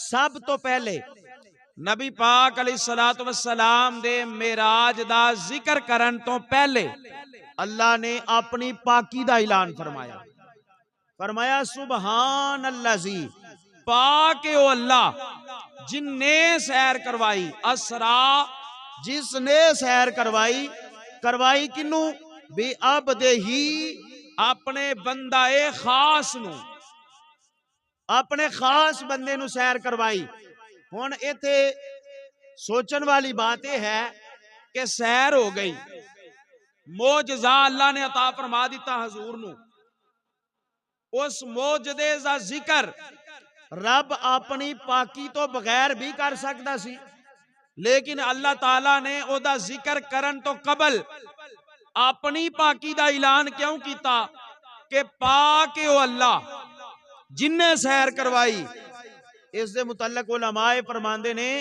सब तो पहले नबी पाक अलैहिस्सलातु वस्सलाम दे मेराज दा जिक्र करन तो पहले अल्लाह ने अपनी पाकी दा ऐलान फरमाया। फरमाया सुबहान अल्लाजी, पाक ओ अल्लाह जिन्ने सैर करवाई, असरा जिसने सैर करवाई, करवाई किनू भी अब दे ही अपने बंदाए खास नू, अपने खास बंदे नू सैर करवाई। हुण इत्थे सोचण वाली बात यह है कि सैर हो गई, मोजज़ा अल्लाह ने अता फरमा दिता हजूर नू, उस मोजदे दा जिक्र रब अपनी पाकी तो बगैर भी कर सकता सी, लेकिन अल्लाह ताला ने ओदा जिक्र करन तो कबल अपनी पाकी दा ऐलान क्यों किया कि पाक ओ अल्लाह जिन्ने सैर करवाई। इस दे मुतल्लक उलमाए फरमांदे ने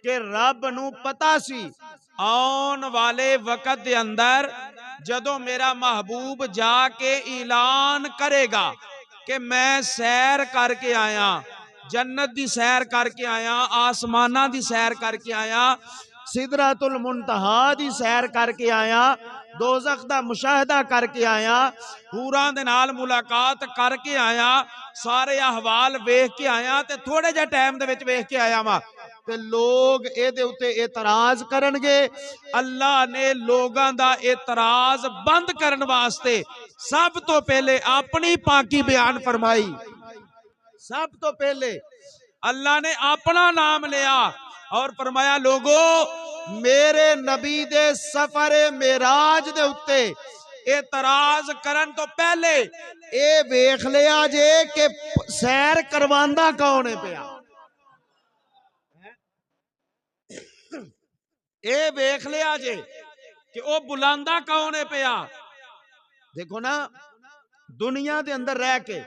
कि रब नू पता सी आने वाले वक्त दे अंदर जदों मेरा महबूब जाके ऐलान करेगा कि मैं सैर करके आया, जन्नत दी सैर करके आया, आसमाना दी सैर करके आया, सिदरतुल मुंतहा दी सैर करके आया, दोज़ख दा मुशाहदा करके आया, हूरां दे नाल मुलाकात करके आया, सारे अहवाल वेख के आया ते थोड़े जे टाइम दे विच वेख के आया वा ते लोग इहदे उत्ते एतराज करनगे। अल्लाह ने लोगां दा एतराज बंद करन वास्ते सब तो पहले अपनी पाकी बयान फरमाई। सब तो पहले अल्लाह ने अपना नाम लिया और फरमाया लोगो मेरे नबी दे सफर मेराज दे उत्ते एतराज करन तो पहले ए वेख लिया जे कि सैर करवांदा कौन है पिया, ए वेख लिया जे कि ओ बुलांदा कौन है पिया। देखो ना, दुनिया दे अंदर रह के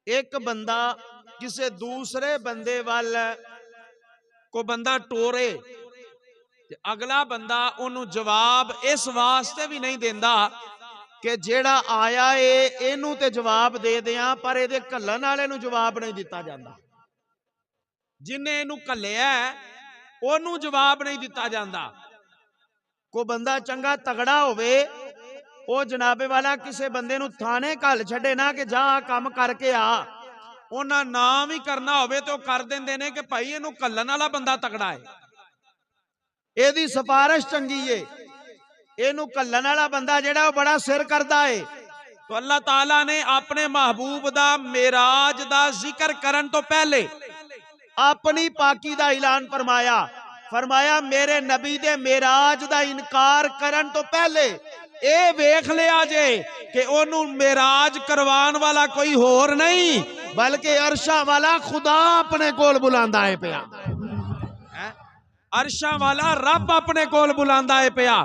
एक बंदा किसी दूसरे बंदे वाल को बंदा टोरे, अगला बंदा उन्हों जवाब इस वास्ते भी नहीं देंदा कि जेड़ा आया है इनू ते जवाब दे दिया, पर इहदे घल्लण वाले नू जवाब नहीं दिता जाता, जिन्हें इनू घल्लिया ओनू जवाब नहीं दिता जाता। कोई बंदा चंगा तगड़ा होवे, ओ जनाबे वाला किसी बंदे नू थाने घल छड़े ना कि जा काम करके आ, उन्हां नाम ही करना होवे तो कर देंदे ने कि भाई इनू घल्लण वाला बंदा तगड़ा है, एदी सिफारिश चंगी है, इनू घल्लण वाला बंदा जेड़ा बड़ा सिर करदा है। तो अल्लाह ताला ने अपने महबूब दा मेराज दा जिक्र करन तो पहले अपनी पाकी दा ऐलान फरमाया। फरमाया मेरे नबी दे मेराज दा इनकार करन तो पहले ए वेख लिया जे कि ओनू मेराज करवान वाला कोई होर नहीं बल्कि अरशा वाला खुदा अपने कोल बुलांदा है पिया, अरशा वाला रब अपने कोल बुलांदा है पिया।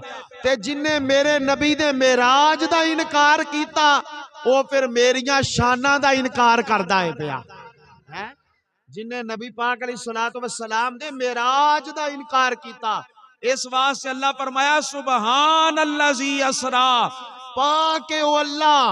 ते जिन्ने मेरे नबी दे मेराज दा इनकार कीता ओ फिर मेरियां शानां दा इनकार करदा है पिया, जिन्ने नबी पाक अलैहिस्सलातु वस्सलाम दे मेराज दा इनकार कीता। इस वास्ते अल्लाह फरमाया सुबहान अल्लाजी असरा, पाक ओ अल्लाह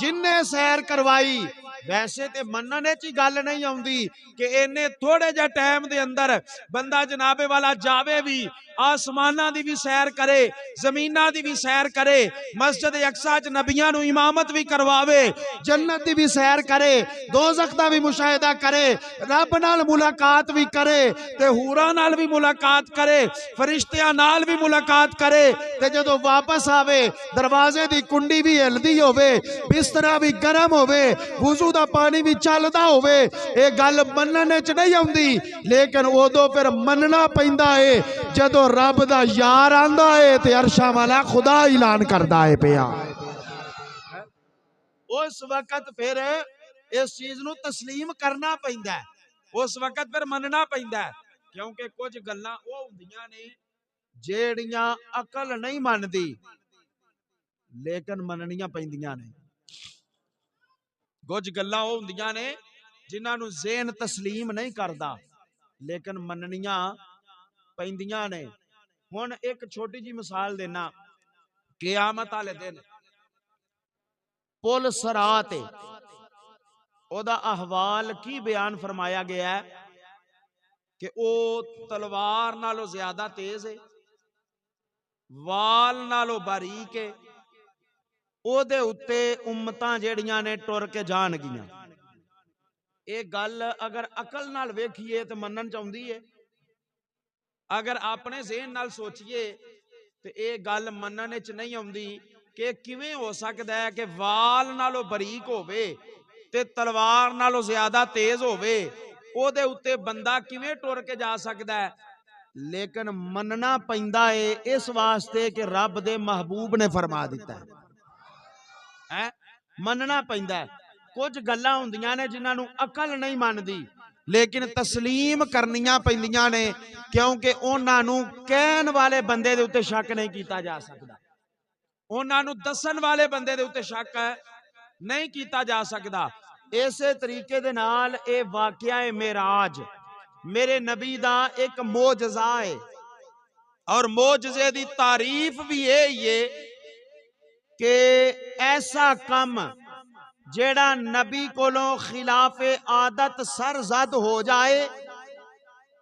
जिन्ने सैर करवाई। वैसे ते मनने च गल नहीं आउंदी कि इन्ने थोड़े जे टाइम दे अंदर बंदा जनाबे वाला जावे भी, आसमाना दी भी सैर करे, जमीना दी भी सैर करे, मस्जिद अक्सा च नबियां नू इमामत भी करवावे, जन्नत दी भी सैर करे, दोज़ख दा भी मुशाहिदा करे, रब नाल मुलाकात भी करे ते हूरां नाल भी मुलाकात करे, फरिश्तियां नाल भी मुलाकात करे ते जदों वापस आवे दरवाजे दी कुंडी भी हिलदी होवे, बिस्तरा भी गर्म होवे, वुजू दा पानी भी चलदा होवे, ये गल मनने च नहीं आउंदी, लेकिन उदों फिर मनना पैंदा है जदों रब दा यार आंदा है ते अरशा वाला खुदा ऐलान करदा है पिया। उस वक्त फिर इस चीज नू तस्लीम करना पैंदा है, उस वक्त फिर मनना पैंदा है, क्योंकि कुछ गल्लां ओ हुंदियां ने जेड़ियां अकल नहीं मनदी लेकिन मननियां पैंदियां ने, कुछ गल्लां ओ हुंदियां ने जिन्हां नू ज़हन तस्लीम नहीं करदा लेकिन मननियां पैंदियां ने। हुण एक छोटी जी मिसाल देना, क़यामत वाले दिन पुल सरात ओदा अहवाल की बयान फरमाया गया है कि वह तलवार नालों ज्यादा तेज है, वाल नालों बारीक है, ओदे उत्ते उम्मतां जेड़ियां ने टुर के जाणगियां। ये गल अगर अकल नाल वेखिए तो मनन चाहुंदी है, अगर अपने ज़हन नाल सोचिए तो ये गल मनन विच नहीं आउंदी कि किवें हो सकदा है कि वाल नालों बरीक होवे ते तलवार नालों ज्यादा तेज होवे, ओदे उत्ते बंदा किवें टुर के जा सकदा है। लेकिन मनना पैंदा है इस वास्ते कि रब दे महबूब ने फरमा दिता है, मनना पैंदा है। कुछ गल्लां हुंदियां ने जिन्हां नूं अकल नहीं मनदी, लेकिन तस्लीम करनियां पैंदियां ने, क्योंकि उन्हां नूं कहण वाले बंदे दे उत्ते शक नहीं कीता जा सकदा, उन्हां नूं दस्सण वाले बंदे दे उत्ते शक नहीं कीता जा सकदा। इसे तरीके दे नाल ये वाकया है मेराज, मेरे नबी दा एक मोजज़ा है, और मोजज़े दी तारीफ भी यही है कि ऐसा कम जेड़ा नबी कोलों खिलाफे आदत सरजद हो जाए,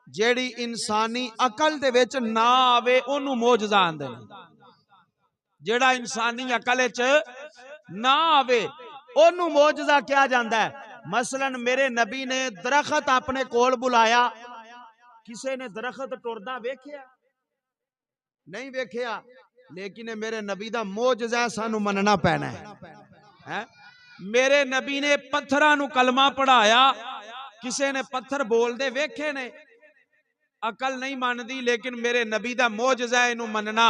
जेड़ी इंसानी अकल दे विच ना आवे, ओनू मोजज़ा आंदे ने। जेड़ा इंसानी अकल विच ना आवे ओनू मोजज़ा कहा जांदा है। मसलन मेरे नबी ने दरखत अपने कोल बुलाया, किसी ने दरखत टुरदा वेखिया नहीं वेखिया, लेकिन मेरे नबी दा मोजज़ा सानू मनना पैना है। मेरे नबी ने पत्थरां नू कलमा पढ़ाया, किसी ने पत्थर बोलदे वेखे ने, अकल नहीं मनदी, लेकिन मेरे नबी दा मोजज़ा है, इनू मनना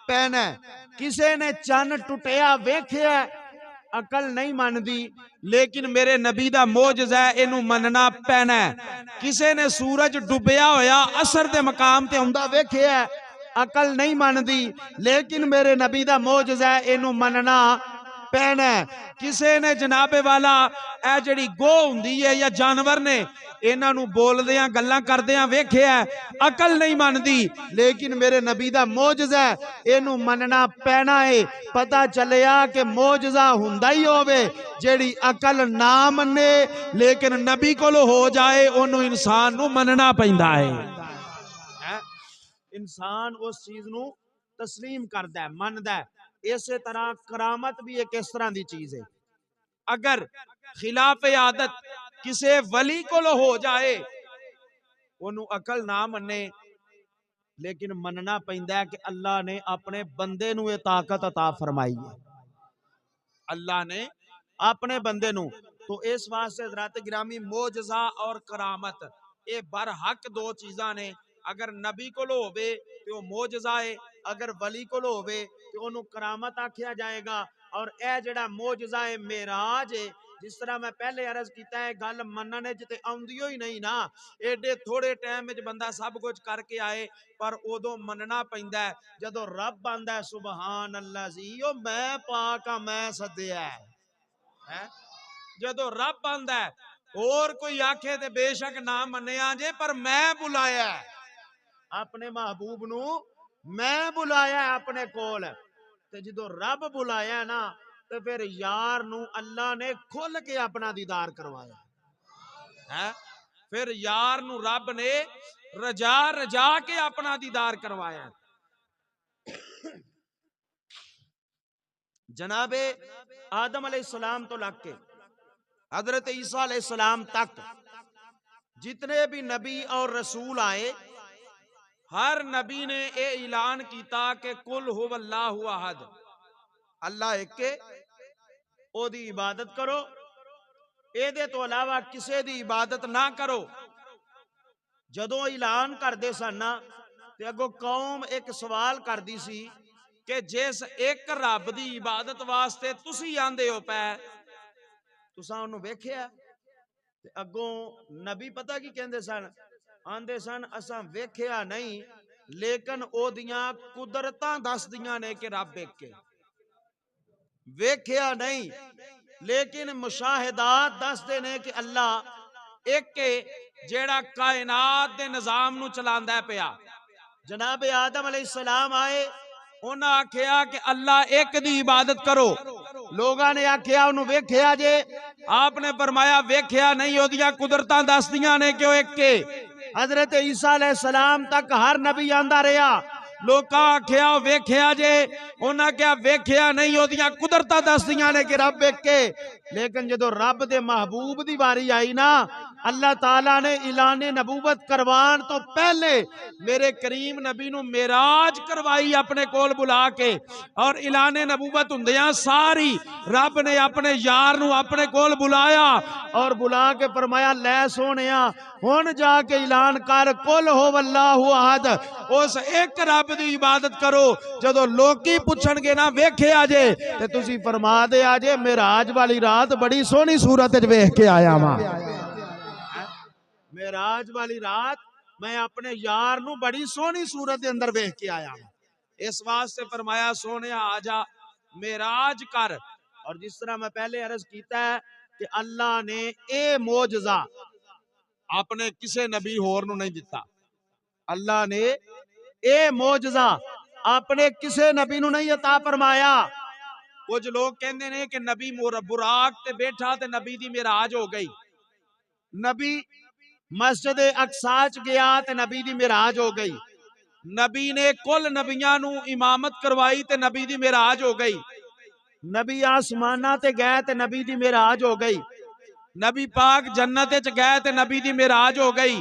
पैना है। किसी ने चन्न टुटिया वेखिया, अकल नहीं मनदी, लेकिन मेरे नबी दा मोजज़ा है, इनू मनना पैना है। किसी ने सूरज डुबिया होया असर दे मकाम ते आउंदा वेखिया, अकल नहीं मनदी, लेकिन मेरे नबी दा मोजज़ा है, इनू मनना पैना है। किसी ने जनाबे वाला ए जिहड़ी गो हुंदी है या जानवर ने, इन्हां नूं बोलदियां गल्लां करदियां वेखिया, अकल नहीं मनदी, लेकिन मेरे नबी दा मोजज़ा है, इनू मनना पैना है। पता चलिया कि मोजज़ा हुंदा ही होवे, जेड़ी अकल ना मने लेकिन नबी कोलों हो जाए, ओनू इंसान नू मनना पैंदा है। इंसान उस चीज नू तस्लीम करदा है, मनदा है। इसे तरह करामत भी एक इस तरह की चीज है, अगर खिलाफ आदत किसी वली कोलों हो जाए, ओनू अकल ना मने, लेकिन मनना पैंदा है कि अल्लाह ने अपने बंदे नू ये ताकत अता फरमाई है, अल्लाह ने अपने बंदे नू। तो इस वास्ते हज़रात गिरामी मोजज़ा और करामत ये बरहक दो चीज़ां ने। अगर नबी कोलों होवे तो मोजज़ा है, अगर वली कोलों होवे तो ओनू करामत आखिया जाएगा। और यह जेड़ा मोजज़ा है मेराज है, जिस तरह मैं पहले अर्ज किया है, गल मनने च ते आउंदियो ही नहीं ना, एडे थोड़े टाइम में बंदा सब कुछ करके आए, पर उदों मनना पैंदा है जदों रब आंदा है सुबहान अल्लाह जी, ओ मैं पाक आ, मैं सद्दिया है। जदों रब आंदा है, और कोई आखे ते बेशक ना मन्निया जे, पर मैं बुलाया अपने महबूब नू, मैं बुलाया अपने कोल। ते जदों रब बुलाया ना, तो फिर यार नू अल्लाह ने खुल के अपना दीदार करवाया है। फिर यार नू रब ने रजा रजा के अपना दीदार करवाया। जनाबे आदम अलैहिस्सलाम तो लग के हजरत ईसा अलैहिस्सलाम तक जितने भी नबी और रसूल आए, हर नबी ने यह ऐलान किया कि कुल हुवल्लाहु अहद, अल्लाह एक के, ओदी इबादत करो, एदे तो अलावा किसी दी इबादत ना करो। जदों ऐलान करदे सन ना, ते अगों कौम एक सवाल करदी सी कि जिस एक रब दी इबादत वास्ते तुसी आंदे हो पै, तुसां उहनूं वेखिया? ते अगों नबी पता की कहंदे सन, आंदे सन असां वेखिया नहीं, लेकिन ओदियां कुदरतां दसदियां ने कि रब एक के। वेखिया नहीं, लेकिन मुशाहिदात दसदे ने कि अल्लाह एक के, जेड़ा कायनात दे निजाम नू चलांदा पिया। जनाबे आदम अलैहिस्सलाम आए, उन्हें आख्या कि अल्लाह एक दी इबादत करो। लोगों ने आख्या उन्होंने वेख्या जे, आपने फरमाया वेख्या नहीं, ओदियां कुदरतां दसदियां ने कि एक के। हजरत ईसा अलैहिस्सलाम तक हर नबी आंदा रहा, लोग आख्या वेख्या जे, उन्हें क्या वेख्या नहीं, ओदियां कुदरतां दसदियां ने कि रब एक के। लेकिन जो रब दे महबूब दी वारी आई ना, अल्लाह ताला ने ऐलाने नबूवत करवान तो पहले मेरे करीम नबी नू मेराज करवाई अपने कोल बुला के, और ऐलाने नबूवत हुंदियां सारी रब ने अपने यार नू अपने कोल बुलाया और बुला के फरमाया लै सोहणिया हुण जाके ऐलान कर कुल हो वल्लाहु अहद, उस एक रब दी इबादत करो। जदों लोकी पुछणगे ना वेख्या जे ते तुसीं फरमा दे आजे मेराज वाली रात बड़ी सोहनी सूरत च वेख के आया वां। मेराज वाली रात मैं अपने यार नू बड़ी सोहनी सूरत के अंदर वेख के आया हूं, इस वास्ते फरमाया सोने आजा मेराज कर। और जिस तरह मैं पहले अर्ज किया है कि अल्लाह ने ए मोजजा अपने किसी नबी होर नू नहीं दिता, अल्लाह ने ए मोजजा अपने किसी नबी नू नहीं अता फरमाया। कुछ लोग कहते ने कि नबी बुराक ते बैठा ते नबी दी मेराज हो गई, नबी मस्जिद अक्सा च गया ते नबी दी मेराज हो गई, नबी ने कुल नबियां नू इमामत करवाई ते नबी दी मेराज हो गई, नबी आसमाना ते गए ते नबी दी मेराज हो गई, नबी पाक जन्नत च गए ते नबी दी मेराज हो गई।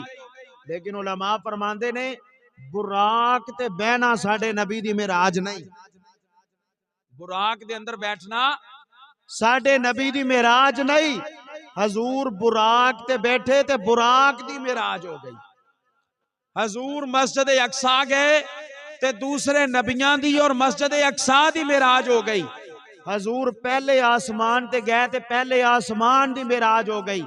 लेकिन उलमा फरमांदे ने बुराक ते बहना साडे नबी दी मेराज नहीं, बुराक दे अंदर बैठना साडे नबी दी मेराज नहीं। हजूर बुराक ते बैठे ते बुराक दी मेराज हो गई। हजूर मस्जिद अक्सा गए ते दूसरे नबियां दी और मस्जिद अक्सा दी मेराज हो गई। हजूर पहले आसमान ते गए ते पहले आसमान दी मेराज हो गई।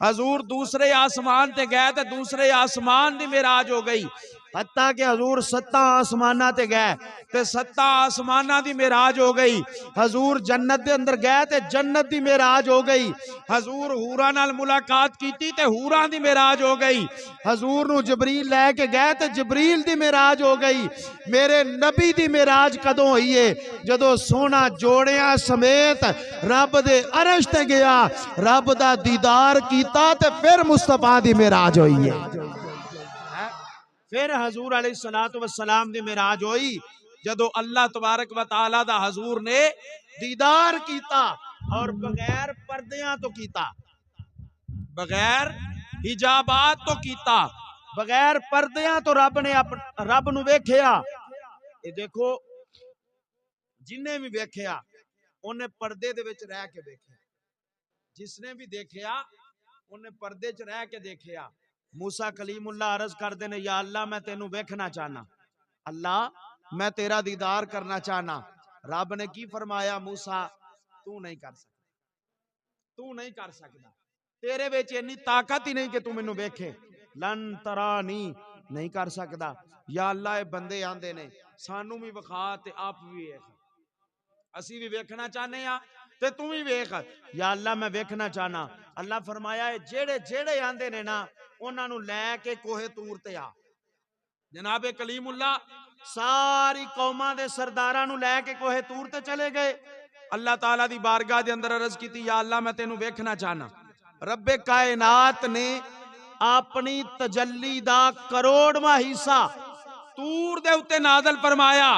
हजूर दूसरे आसमान ते गए ते दूसरे आसमान दी मेराज हो गई। हत्ता कि हजूर 7 आसमाना ते गए ते 7 आसमाना दी मेराज हो गई। हजूर जन्नत दे अंदर गए ते जन्नत दी मेराज हो गई। हजूर हूरा नाल मुलाकात की ते हूरा दी मेराज हो गई। हजूर नू जबरील लैके गए ते जबरील दी मेराज हो गई। मेरे नबी दी मेराज कदों हुई है? जदों सोना जोड़िया समेत रब दे अरश ते गया, रब दा दीदार कीता ते फिर मुस्तफा दी मेराज हुई है। फिर हजूर अलैहिस्सलातु वस्सलाम दी मेराज होई जदों अल्लाह तबारक व तआला दा हजूर ने दीदार कीता, और बगैर पर्दियां तो कीता, बगैर हिजाबात तो कीता, बगैर पर्दियां तो रब ने रब नू वेख्या। ये देखो जिन्हें भी वेख्या उन्हें पर्दे दे विच रह के देखा, जिसने भी देखा उन्हें पर्दे च रह के देखा। मूसा कलीमुल्लाह अर्ज करते ने या अल्लाह मैं तेनू वेखना चाहना, अल्लाह मैं तेरा दीदार करना चाहना। रब ने की फरमाया मूसा तू नहीं कर सकता, तू नहीं कर सकता, तेरे विच इन्नी ताकत ही नहीं कि तू मैनू वेखे। लन तरानी नहीं कर सकता। या अल्लाह ये बंदे आंदे ने सानू भी विखा ते आप भी वेख, असी भी वेखना चाहने आ ते तू भी वेख। या अल्लाह मैं वेखना चाहना। अल्लाह फरमाया जेड़े जेड़े आंदे ने ना उन्हां नू लैके कोहे तूर ते आ। जनाबे कलीमुल्लाह सारी कौमां दे सरदारां नू लैके कोहे तूर ते चले गए। अल्लाह ताला दी बारगाह दे अंदर अर्ज कीती या अल्लाह मैं तेनू वेखना चाहना। रब्बे कायनात ने अपनी तजल्ली दा करोड़वां हिस्सा तूर दे उत्ते नाज़िल फरमाया,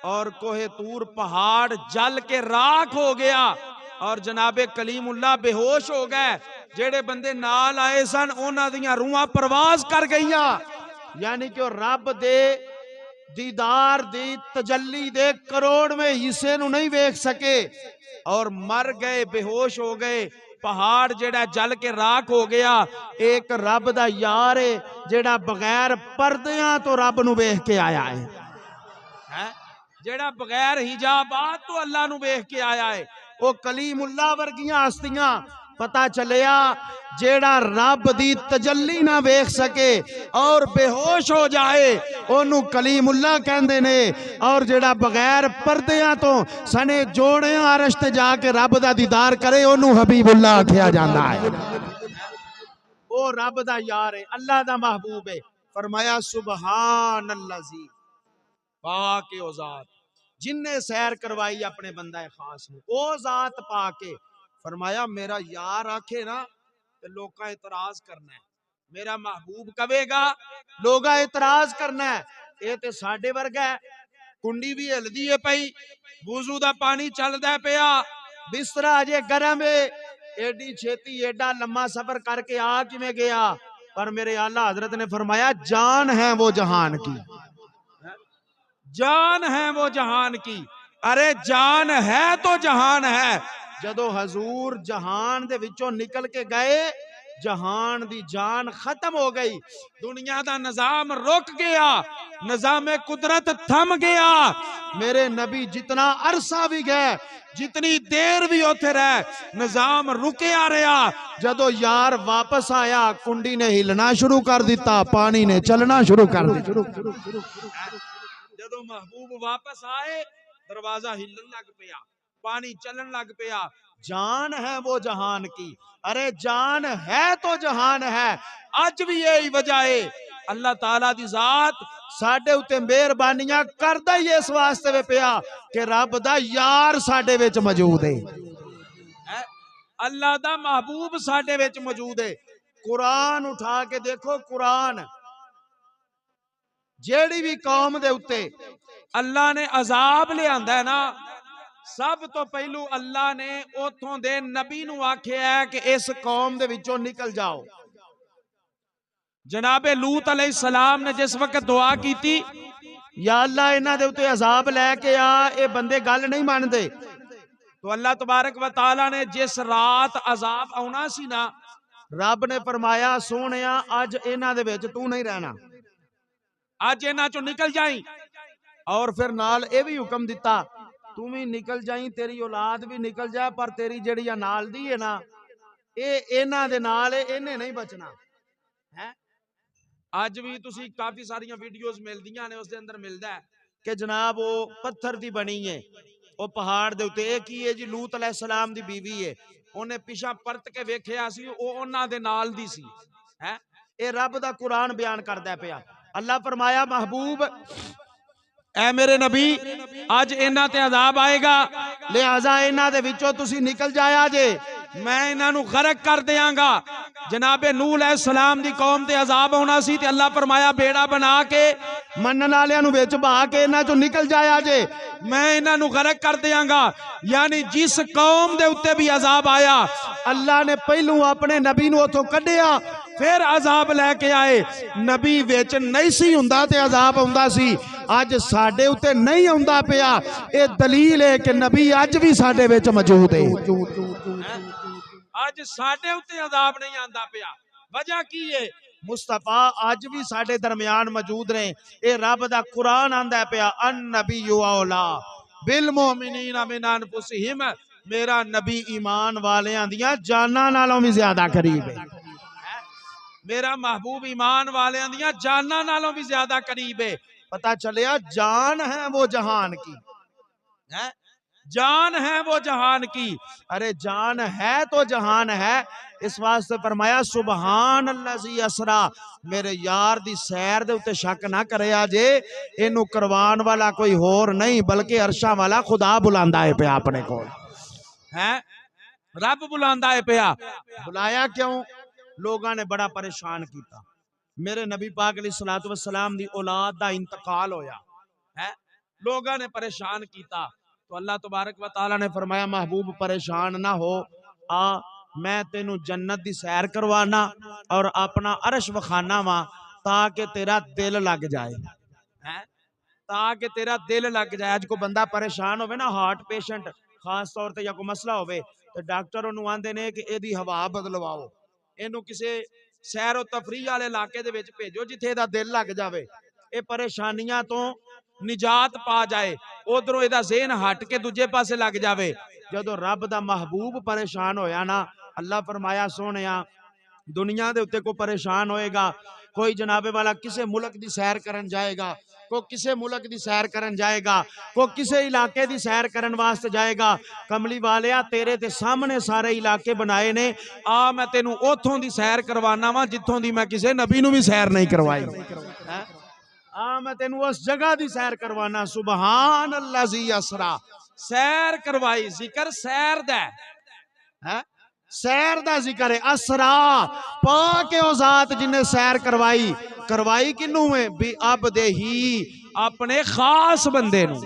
और कोहे तूर पहाड़ जल के राख हो गया, और जनाबे कलीमुल्लाह बेहोश हो गए। जेड़े बंदे नाल आए सन उन्हां दियां रूहां परवाज कर गईयां। यानी कि रब दे दीदार दी तजल्ली दे करोड़वें हिस्से नू नहीं वेख सके और मर गए, बेहोश हो गए। पहाड़ जेड़ा जल के राख हो गया। एक रब दा यार है जेड़ा बगैर पर्दियां तो रब नू वेख के आया है, जेड़ा बगैर हिजाबात तो अल्लाह नू वेख के आया है। वो कलीमुल्लाह वर्गियां हस्तियां पता चलिया जेड़ा रब दी तजल्ली ना वेख सके और बेहोश हो जाए ओनू कलीमुल्लाह कहंदे ने, और जेड़ा बगैर पर्दियां तो सने जोड़े अरश ते जाके रब दा दीदार करे ओनू हबीबुल्लाह आख्या जांदा है। ओ रब दा यार है, अल्लाह दा महबूब है। फरमाया सुबहान अल्लाजी, पाक ओ ज़ात, जिन्ने सैर करवाई अपने बंदा खास ने ओ जात पाके फरमाया मेरा यार आखे ना तो लोग इतराज करना है, मेरा महबूब कवेगा लोग इतराज करना है। ये तो साडे वर्गा है, कुंडी भी हिलदी है पई, वुजू दा पानी चलदा पिया, बिस्तरा अजे गरम है, एडी छेती एडा लम्मा सफर करके आ किवें गया। पर मेरे आला हजरत ने फरमाया जान है वो जहान की, जान है वो जहान की। अरे जान है तो जहान है। जदों हजूर जहान दे विचों निकल के गए, जहान दी जान खत्म हो गई, दुनिया दा निजाम रुक गया, निजाम कुदरत थम गया। मेरे नबी जितना अरसा भी गए, जितनी देर भी उथे रहे, निजाम रुकिया रहा। जदों यार वापस आया, कुंडी ने हिलना शुरू कर दिता, पानी ने चलना शुरू कर दिता। जदों महबूब वापस आए, दरवाजा हिलन लग पिया, पानी चलन लग पिया। जान है वो जहान की। अरे जान है तो जहान है। अज भी यही वजह है, अल्लाह ताला दी जात साडे उते मेहरबानियां करदा ही इस वास्ते वे पिया कि रब दा यार साडे विच मौजूद है, अल्लाह दा महबूब साडे विच मौजूद है। कुरान उठा के देखो, कुरान जेड़ी भी कौम दे उत्ते अल्लाह ने अजाब लियांदा है ना, सब तो पहलू अल्लाह ने उथों दे नबी नू आख्या है कि इस कौम दे विचों निकल जाओ। जनाबे लूत अलैहिस्सलाम ने जिस वक्त दुआ की थी, या अल्लाह इन्हां दे उत्ते अजाब लैके आ, ये बंदे गल नहीं मानते, तो अल्लाह तबारक व तआला ने जिस रात अजाब आना सी ना, रब ने फरमाया सोहणिया अज इन्हां दे विच तू नहीं रहना, अज इन्हां चों निकल जाई। और फिर नाल ये भी हुक्म दिता तू भी निकल जाई, तेरी औलाद भी निकल जाए, पर तेरी जेड़ी नाल दी है ना, ये इन्हां दे नाल इन्हें नहीं बचना है। अज भी तुसी काफी सारियां वीडियोस मिलदियां ने, उस दे अंदर मिलदा है कि जनाब वो पत्थर दी बनी है, वो पहाड़ दे उत्ते की है जी, लूत अलैहिस्सलाम दी बीवी है, उन्हें पिछा परत के वेखिया सी, वो उन्हां दे नाल दी सी है। ये रब दा कुरान बयान करदा पिया। अल्लाह फरमाया महबूब ऐ मेरे नबी, अज इन्हां ते अजाब आएगा, लिहाजा इन्हां दे विचों तुसी निकल जाया जे, मैं इन्हां नू गरक कर देंगा। जनाबे नूह अलैहिस्सलाम दी कौम ते अजाब होना सी, ते अल्लाह फरमाया बेड़ा बना के मनन वालियां नू विच बहा के इन्हां चों निकल जाया जे, मैं इन्हां नू गरक कर देंगा। यानी जिस कौम दे उत्ते भी अजाब आया, अल्लाह ने पहलू अपने नबी नू उथों कढिया, फिर अजाब लैके आए। नबी विच नहीं सी हुंदा ते अजाब आउंदा सी, अज साडे उत्ते नहीं आउंदा पिया। ये दलील है कि नबी अज भी साडे विच मौजूद है, अज साडे उत्ते अजाब नहीं आंदा पिया। वजह की है? मुस्तफा अज भी साडे दरमियान मौजूद ने। ये रब दा कुरान आंदा पिया, अन नबी औला बिल मोमिनीना मिन अनफुसिहिम, मेरा नबी ईमान वालियां दियां जानां नालों भी ज्यादा करीब है। मेरा महबूब ईमान वालियां दियां जानां नालों भी ज्यादा करीब है। पता चलिया जान है वो जहान की है, जान है वो जहान की। अरे जान है तो जहान है। इस वास्ते फरमाया सुबहान अल्लाजी असरा, मेरे यार दी सैर दे उत्ते शक ना करया जे, इनू करवान वाला कोई होर नहीं बल्कि अरशा वाला खुदा बुलांदा है पिया अपने कोल है, रब बुलांदा है पिया। बुलाया क्यों? लोगों ने बड़ा परेशान किया। मेरे नबी पाक अलैहिस्सलातु वस्सलाम दी औलाद दा इंतकाल होया है, लोगों ने परेशान किया। तो अल्लाह तबारक व तआला ने फरमाया महबूब परेशान ना हो, आ मैं तेनू जन्नत दी सैर करवाना और अपना अरश वखाना वा, ताकि तेरा दिल लग जाए है, ताकि तेरा दिल लग जाए। अज को बंदा परेशान होवे ना, हार्ट पेशेंट खास तौर पर, या कोई मसला होवे तो डॉक्टर उन्होंने आंदे ने कि एदी हवा बदलवाओ, इनू किसी सैर तफरीह वाले इलाके दे विच भेजो जिथे इहदा दिल लग जाए, ये परेशानियां तो निजात पा जाए, उधरों इहदा ज़हन हट के दूजे पासे लग जाए। जदों रब दा महबूब परेशान होया ना, अल्लाह फरमाया सोहणिया दुनिया दे उत्ते कोई परेशान होएगा, कोई जनाबे वाला किसी मुल्क दी सैर करन जाएगा, कोई किसी मुल्क दी सैर करन जाएगा, कोई किसी इलाके दी सैर करन वास्ते जाएगा, कमली वालिया तेरे ते सामने सारे इलाके बनाए ने, आ मैं तेनू ओथों दी सैर करवाना वा जिथों दी मैं किसी नबी नू भी सैर नहीं करवाई है। आ मैं तेनू उस जगह दी सैर करवाना। सुबहान अल्लाज़ी असरा, सैर करवाई। जिक्र सैर दा है, सैर दा जिक्र है। असरा पाके ओ जात जिन्हें सैर करवाई। करवाई किनू है? भी अब दे ही अपने खास बंदे नू,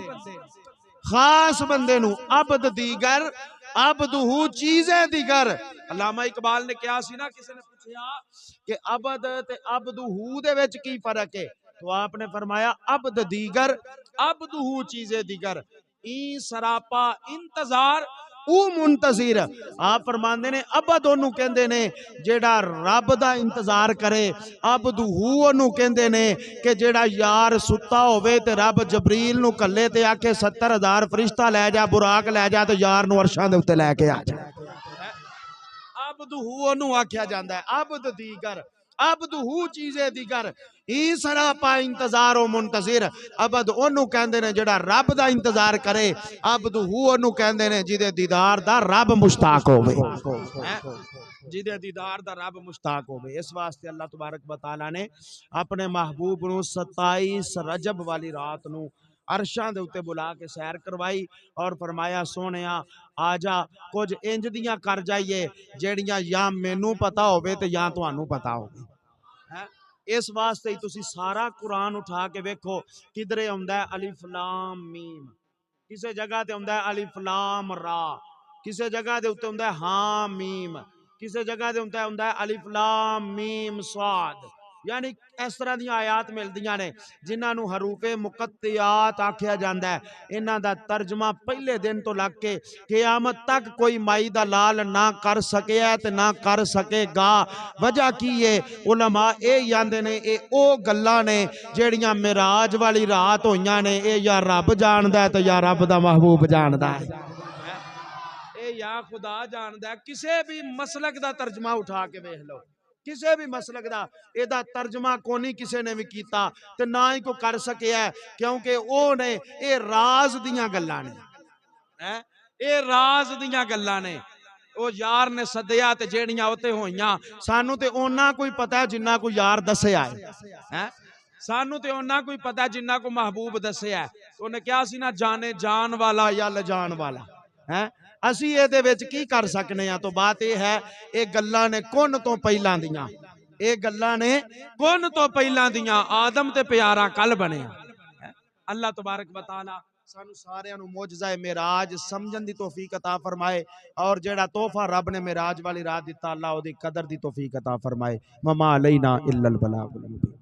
खास बंदे नू। अबद दीगर अबदहू चीज़े दीगर। अल्लामा इकबाल ने क्या सी ना, किसी ने पूछा कि अबद ते अबदहू दे विच की फर्क है, तो आपने फरमाया अबद दीगर अबदहू चीज़े दीगर। ई सरापा इंतजार ऊ मुंतज़िर। आप फरमांदे ने अबद ओनू कहंदे ने जेड़ा रब दा इंतजार करे, अबदहू ओनू कहंदे ने कि जेड़ा यार सुता होवे ते रब जबरील नू कल्ले ते आखे 70,000 फरिश्ता लै जा, बुराक लै जा, ते यार नू अरशां दे उत्ते लैके आ जा। अबदहू ओनू आख्या जांदा है। अबद दीगर अबदहू चीज़े दीगर। ई सरापा इंतजार ओ मुंतज़िर। अबद ओनू कहंदे ने जेड़ा रब दा इंतजार करे, अबदहू ओनू कहंदे ने जिदे दीदार दा रब मुश्ताक होवे, जिदे दीदार दा रब मुश्ताक होवे। इस वास्ते अल्लाह तबारक व तआला ने अपने महबूब नू 27 रजब वाली रात नू अरशां दे उत्ते बुला के सैर करवाई और फरमाया सोहणिया आजा कुछ इंज दियां कर जाइए जेड़ियां या मैनू पता होवे ते या तुहानू पता होवे। है इस वास्ते तुसी सारा कुरान उठा के वेखो, किधरे आउंदा है अलिफ लाम मीम, किसी जगह ते आउंदा है अलिफ लाम रा, किसी जगह दे उत्ते आउंदा है हां मीम, किसी जगह दे उत्ते आउंदा है अलिफ लाम मीम स्वाद। यानी इस तरह दी आयात मिलदियां ने जिन्हां नू हरूफे मुकत्तियात आख्या जांदा है। इन्हां दा तर्जमा पहले दिन तो लग के क़यामत तक कोई माई दा लाल ना कर सकिया ते ना कर सकेगा। वजह की है? उलमा ये आंदे ने ये ओ गल्लां ने जेड़ियां मिराज वाली रात होइयां ने, ये या रब जानदा है ते या रब दा महबूब जानदा है, या खुदा जानदा है। किसी भी मसलक दा तर्जमा उठा के वेख लो, किसी भी मसलक दा एदा तर्जमा कोनी किसी ने भी कीता ते ना ही कोई कर सकिया, क्योंकि ओ ने ये राज दियां गल्लां ने, ये राज दियां गल्लां ने। ओ यार ने सदया ते जेड़ियां उत्ते होइयां सानू ते ओना कोई पता है जिन्ना कोई यार दस्सिया है। सानू ते ओना कोई पता है जिन्ना को महबूब दस्सिया है। उन्हें क्या सी ना, जाने जान वाला या लजान वाला है। असी ये विच की कर सकने हैं? तो बात यह है ये गल्लां ने कुन तो पहलां दियां, ये गल्लां ने कुन तो पहलां दियां। आदम ते प्यारा कल बने। अल्लाह तबारक व तआला सानू सारियां नू मौजज़ा मेराज समझन दी तौफीक अता फरमाए और जेड़ा तोहफा रब ने मेराज वाली रात दिता अल्लाह ओदी कदर दी तौफीक अता फरमाए। वमा अलैना इल्लल बलागुल मुबीन।